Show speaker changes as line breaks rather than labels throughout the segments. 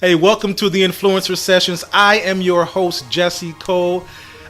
Hey, welcome to the Influencer Sessions. I am your host, Jesse Cole.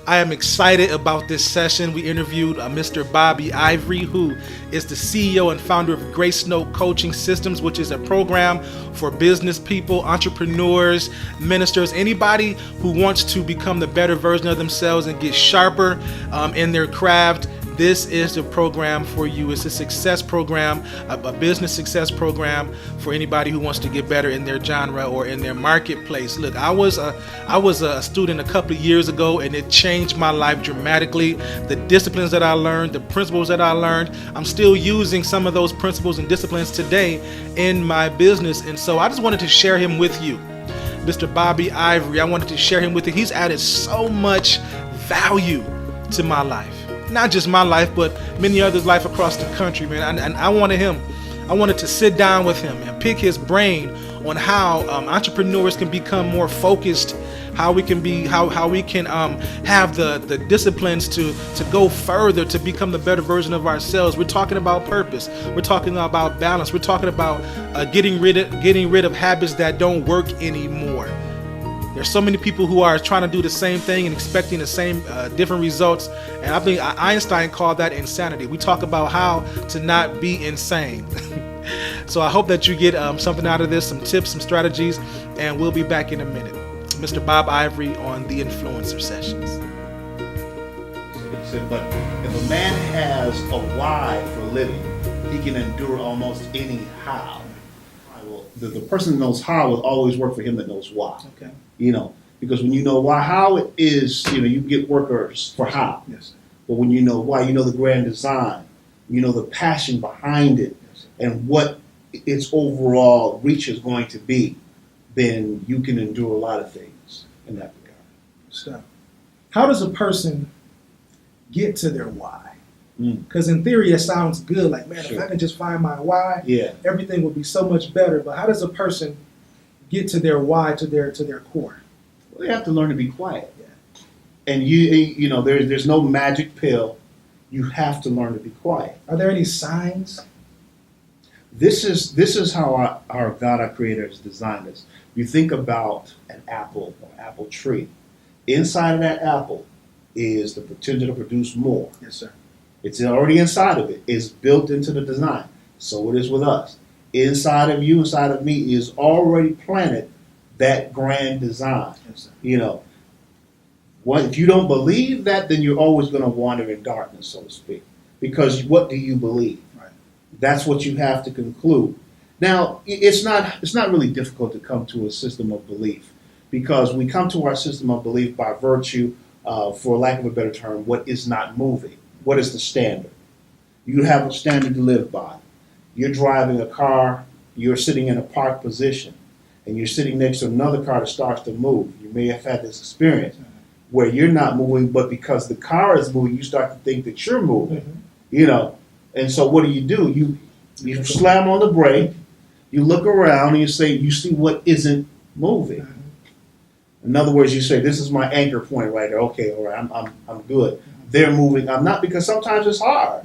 I am excited about this session. We interviewed Mr. Bobby Ivory, who is the CEO and founder of Gracenote Coaching Systems, which is a program for business people, entrepreneurs, ministers, anybody who wants to become the better version of themselves and get sharper in their craft. This is the program for you. It's a success program, a business success program for anybody who wants to get better in their genre or in their marketplace. Look, I was a student a couple of years ago, and it changed my life dramatically. The disciplines that I learned, the principles that I learned, I'm still using some of those principles and disciplines today in my business. And so I just wanted to share him with you. Mr. Bobby Ivory, I wanted to share him with you. He's added so much value to my life. Not just my life, but many others' life across the country, man. And I wanted to sit down with him and pick his brain on how entrepreneurs can become more focused, how we can have the disciplines to go further, to become the better version of ourselves. We're talking about purpose. We're talking about balance. We're talking about getting rid of habits that don't work anymore. There's so many people who are trying to do the same thing and expecting the same different results. And I think Einstein called that insanity. We talk about how to not be insane. So I hope that you get something out of this, some tips, some strategies, and we'll be back in a minute. Mr. Bob Ivory on the Influencer Sessions.
But if a man has a why for living, he can endure almost any how. The person that knows how will always work for him that knows why.
Okay.
Because when you know why, how it is, you get workers for how.
Yes.
But when you know why, you know the grand design, you know the passion behind it,
Yes.
and what its overall reach is going to be, then you can endure a lot of things in that regard.
So, how does a person get to their why?
Mm.
Because in theory, it sounds good. Like, man,
Sure.
if I can just find my why,
Yeah.
everything would be so much better. But how does a person get to their why, to their core?
Well, they have to learn to be quiet.
Yeah.
And there's no magic pill. You have to learn to be quiet.
Are there any signs?
This is how our God, our Creator, has designed us. You think about an apple or apple tree. Inside of that apple is the potential to produce more.
Yes, sir.
It's already inside of it. It's built into the design. So it is with us. Inside of you, inside of me, is already planted that grand design.
Yes, sir.
If you don't believe that, then you're always going to wander in darkness, so to speak. Because what do you believe?
Right.
That's what you have to conclude. Now, it's not really difficult to come to a system of belief, because we come to our system of belief by virtue, for lack of a better term, what is not moving. What is the standard? You have a standard to live by. You're driving a car, you're sitting in a parked position, and you're sitting next to another car that starts to move. You may have had this experience where you're not moving, but because the car is moving, you start to think that you're moving.
Mm-hmm.
And so what do? You slam on the brake, you look around, and you see what isn't moving.
Mm-hmm.
In other words, you say, this is my anchor point right there. Okay, all right, I'm good. They're moving. I'm not, because sometimes it's hard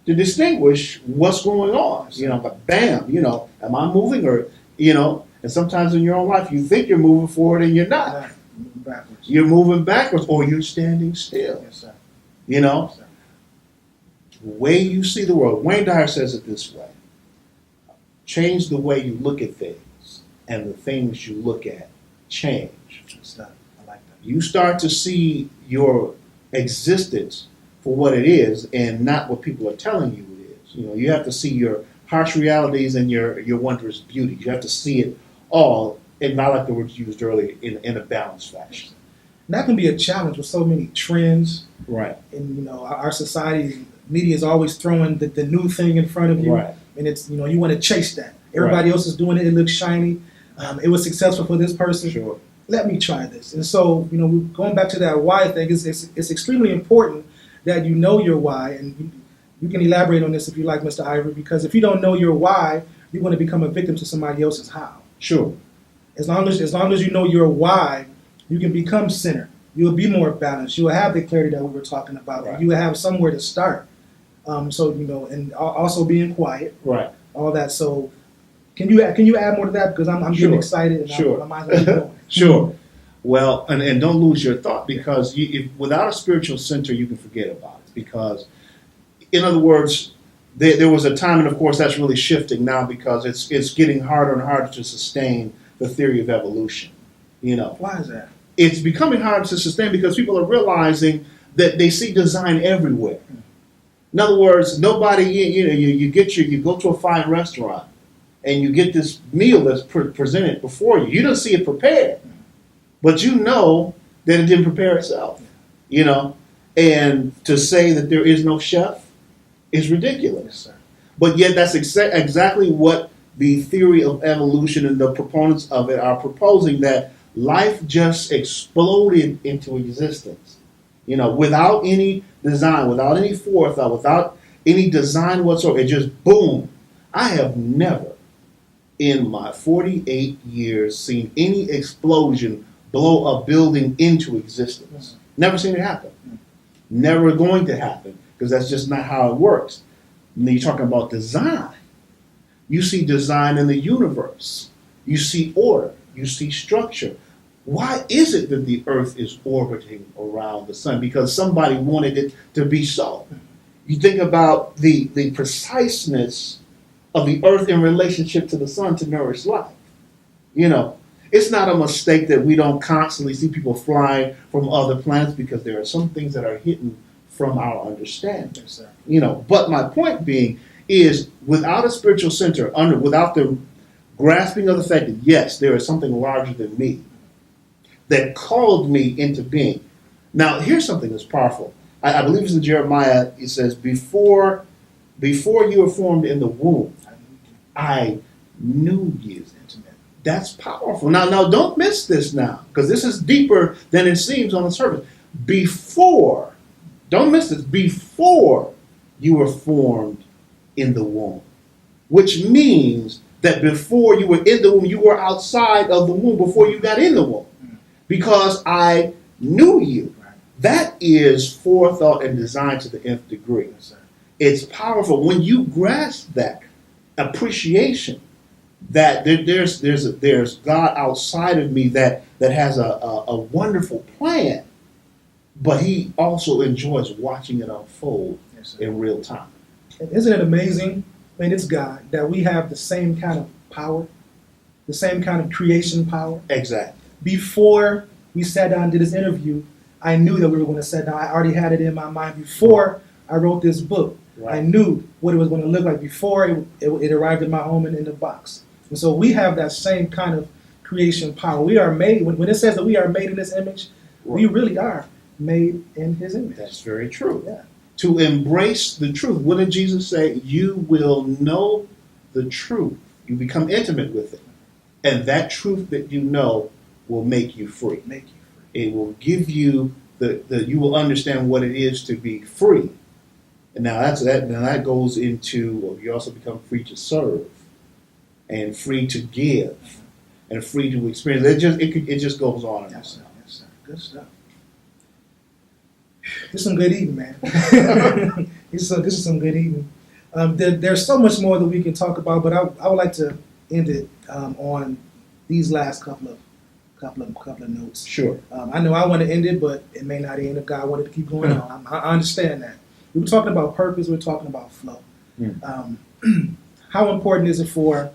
to distinguish what's going on. But bam, am I moving or, and sometimes in your own life you think you're moving forward and you're not.
Moving backwards.
You're moving backwards or you're standing still.
Yes, sir.
The way you see the world. Wayne Dyer says it this way: change the way you look at things, and the things you look at change.
I like that.
You start to see your existence for what it is and not what people are telling you it is. You have to see your harsh realities and your wondrous beauty. You have to see it all, and not like the words used earlier, in a balanced fashion.
And that can be a challenge with so many trends.
Right.
And our society, media is always throwing the new thing in front of you.
Right.
And it's, you want to chase that. Everybody else is doing it. It looks shiny. It was successful for this person.
Sure.
Let me try this. And so, going back to that why thing, it's extremely important that you know your why. And you can elaborate on this if you like, Mr. Ivory, because if you don't know your why, you're going to become a victim to somebody else's how.
Sure.
As long as you know your why, you can become centered. You'll be more balanced. You'll have the clarity that we were talking about.
Right.
You will have somewhere to start. And also being quiet.
Right.
All that. So Can you add more to that, because I'm
Sure.
getting excited and
Sure.
my mind's already going.
Sure. Well, and don't lose your thought, because if without a spiritual center, you can forget about it. Because, in other words, there was a time, and of course that's really shifting now, because it's getting harder and harder to sustain the theory of evolution.
Why is that?
It's becoming harder to sustain because people are realizing that they see design everywhere. In other words, nobody, you go to a fine restaurant and you get this meal that's presented before you. You don't see it prepared, but you know that it didn't prepare itself. And to say that there is no chef is ridiculous.
Yes, sir.
But yet that's exactly what the theory of evolution and the proponents of it are proposing, that life just exploded into existence, without any design, without any forethought, without any design whatsoever. It just boom. I have never in my 48 years seen any explosion blow a building into existence. Never seen it happen. Never going to happen, because that's just not how it works. And then you're talking about design. You see design in the universe. You see order. You see structure. Why is it that the earth is orbiting around the sun? Because somebody wanted it to be so. You think about the preciseness of the earth in relationship to the sun to nourish life. It's not a mistake that we don't constantly see people flying from other planets, because there are some things that are hidden from our understanding.
Yes, sir.
But my point being is, without a spiritual center, without the grasping of the fact that yes, there is something larger than me that called me into being. Now, here's something that's powerful. I believe it's in Jeremiah. It says, before you were formed in the womb, I knew you. That's powerful. Now, don't miss this now, because this is deeper than it seems on the surface. Don't miss this, before you were formed in the womb, which means that before you were in the womb, you were outside of the womb before you got in the womb, because I knew you. That is forethought and design to the nth degree. It's powerful when you grasp that appreciation, that there's God outside of me that has a wonderful plan, but He also enjoys watching it unfold in real time.
And isn't it amazing? It's God, that we have the same kind of power, the same kind of creation power.
Exactly.
Before we sat down and did this interview, I knew that we were going to sit down. I already had it in my mind before I wrote this book. Right. I knew what it was going to look like before it arrived in my home and in the box. And so we have that same kind of creation power. We are made, when it says that we are made in His image, we really are made in His image.
That's very true.
Yeah.
To embrace the truth. What did Jesus say? You will know the truth. You become intimate with it. And that truth that you know will make you free. It will give you you will understand what it is to be free. And now that goes into, well, you also become free to serve, and free to give, and free to experience. It just goes on and on.
Yes, sir. Good stuff. This is some good eating, man. This is some good eating. There's so much more that we can talk about, but I would like to end it on these last couple of notes.
Sure.
I know I want to end it, but it may not end if God wanted to keep going on. I understand that. We were talking about purpose. We're talking about flow. How important is it for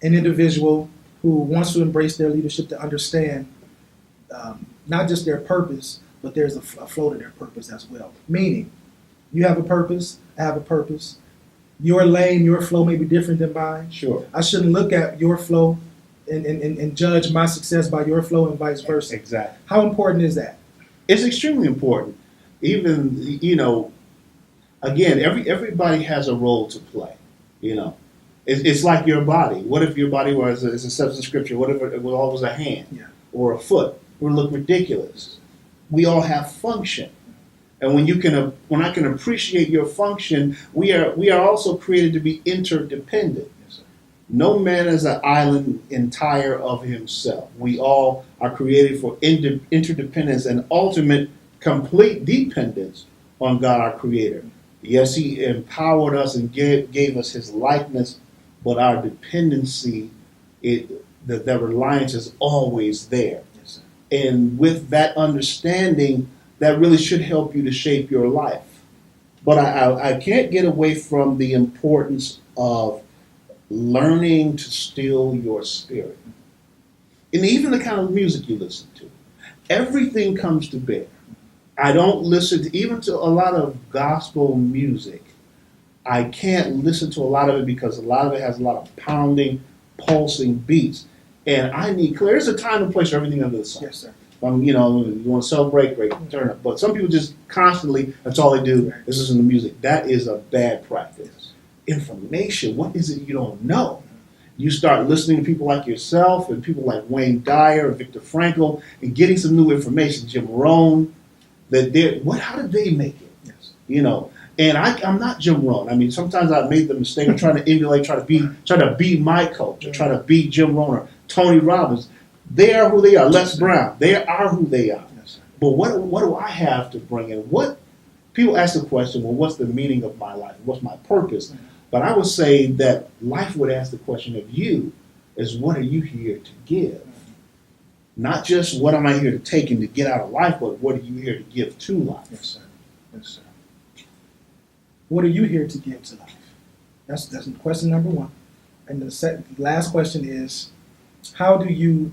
an individual who wants to embrace their leadership to understand not just their purpose, but there's a flow to their purpose as well? Meaning, you have a purpose, I have a purpose. Your lane, your flow may be different than mine.
Sure.
I shouldn't look at your flow and judge my success by your flow and vice versa.
Exactly.
How important is that?
It's extremely important. Even, again, everybody has a role to play. It's like your body. What if your body was, it's a substance of scripture, what if it was always a hand or a foot? It would look ridiculous. We all have function. And when I can appreciate your function, we are also created to be interdependent. No man is an island entire of himself. We all are created for interdependence and ultimate complete dependence on God, our Creator. Yes, He empowered us and gave us His likeness, but our dependency, that reliance is always there.
Yes, sir.
And with that understanding, that really should help you to shape your life. But I can't get away from the importance of learning to still your spirit. And even the kind of music you listen to. Everything comes to bear. I don't listen to, even to a lot of gospel music. I can't listen to a lot of it because a lot of it has a lot of pounding, pulsing beats. And I need clear. There's a time and place for everything under the sun.
Yes, sir.
You want to celebrate, great, turn up. But some people just constantly, that's all they do, is listen to music. That is a bad practice. Information, what is it you don't know? You start listening to people like yourself and people like Wayne Dyer and Viktor Frankl and getting some new information, Jim Rohn, how did they make it?
Yes.
And I'm not Jim Rohn. I mean, sometimes I've made the mistake of trying to emulate, try to be my coach, or try to be Jim Rohn or Tony Robbins. They are who they are. Les Brown, they are who they are.
Yes,
but what do I have to bring in? What people ask the question, well, what's the meaning of my life? What's my purpose?
Mm-hmm.
But I would say that life would ask the question of you is, what are you here to give? Not just what am I here to take and to get out of life, but what are you here to give to life?
Yes, sir. Yes, sir. What are you here to give to life? That's question number one. And the last question is, how do you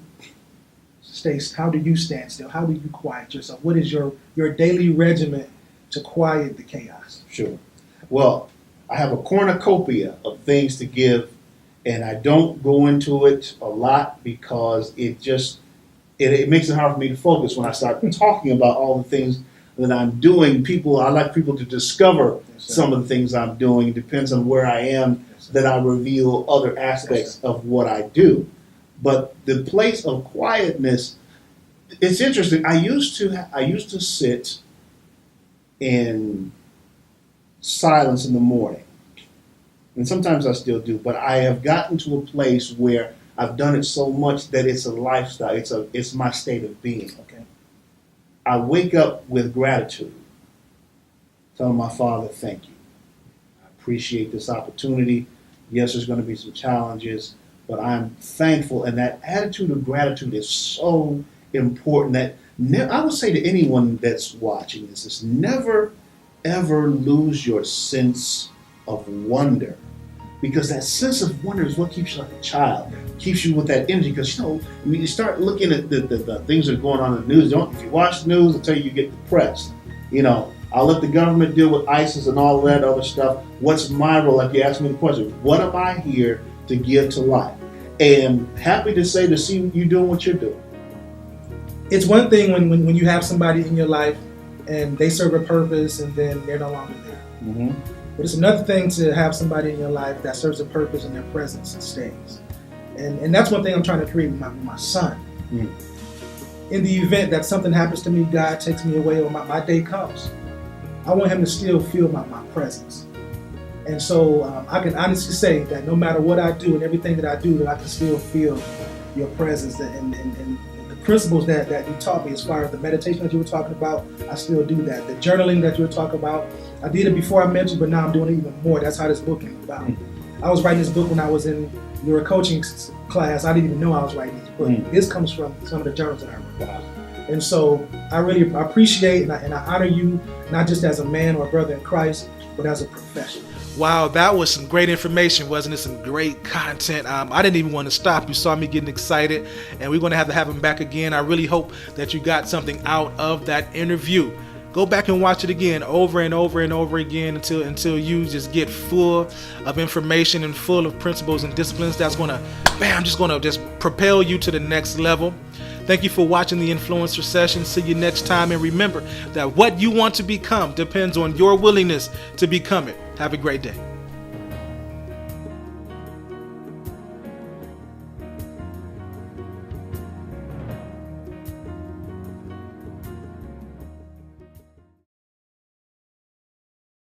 stand still? How do you quiet yourself? What is your daily regimen to quiet the chaos?
Sure. Well, I have a cornucopia of things to give, and I don't go into it a lot because it makes it hard for me to focus when I start talking about all the things that I'm doing. I like people to discover some of the things I'm doing. It depends on where I am that I reveal other aspects of what I do. But the place of quietness, it's interesting. I used to sit in silence in the morning. And sometimes I still do, but I have gotten to a place where I've done it so much that it's a lifestyle. It's my state of being.
Okay.
I wake up with gratitude, telling my Father, thank you. I appreciate this opportunity. Yes, there's going to be some challenges, but I'm thankful. And that attitude of gratitude is so important that I would say to anyone that's watching this is never, ever lose your sense of wonder. Because that sense of wonder is what keeps you like a child, keeps you with that energy. Because, when you start looking at the things that are going on in the news, if you watch the news, it'll tell you get depressed. I'll let the government deal with ISIS and all that other stuff. What's my role? Like you asked me the question, what am I here to give to life? And happy to see you doing what you're doing.
It's one thing when you have somebody in your life and they serve a purpose and then they're no longer there.
Mm-hmm.
But it's another thing to have somebody in your life that serves a purpose and their presence stays. And that's one thing I'm trying to create with my son.
Mm.
In the event that something happens to me, God takes me away, or my day comes, I want him to still feel my presence. And so I can honestly say that no matter what I do and everything that I do, that I can still feel your presence and the principles that you taught me as far as the meditation that you were talking about, I still do that. The journaling that you were talking about, I did it before I met you, but now I'm doing it even more. That's how this book came about. I was writing this book when I was in your coaching class. I didn't even know I was writing this book. This comes from some of the journals that I wrote.
Wow.
And so I really appreciate and I honor you, not just as a man or a brother in Christ, but as a professional.
Wow, that was some great information, wasn't it? Some great content. I didn't even want to stop. You saw me getting excited, and we're going to have him back again. I really hope that you got something out of that interview. Go back and watch it again over and over and over again until you just get full of information and full of principles and disciplines that's going to just propel you to the next level. Thank you for watching the Influencer Session. See you next time. And remember that what you want to become depends on your willingness to become it. Have a great day.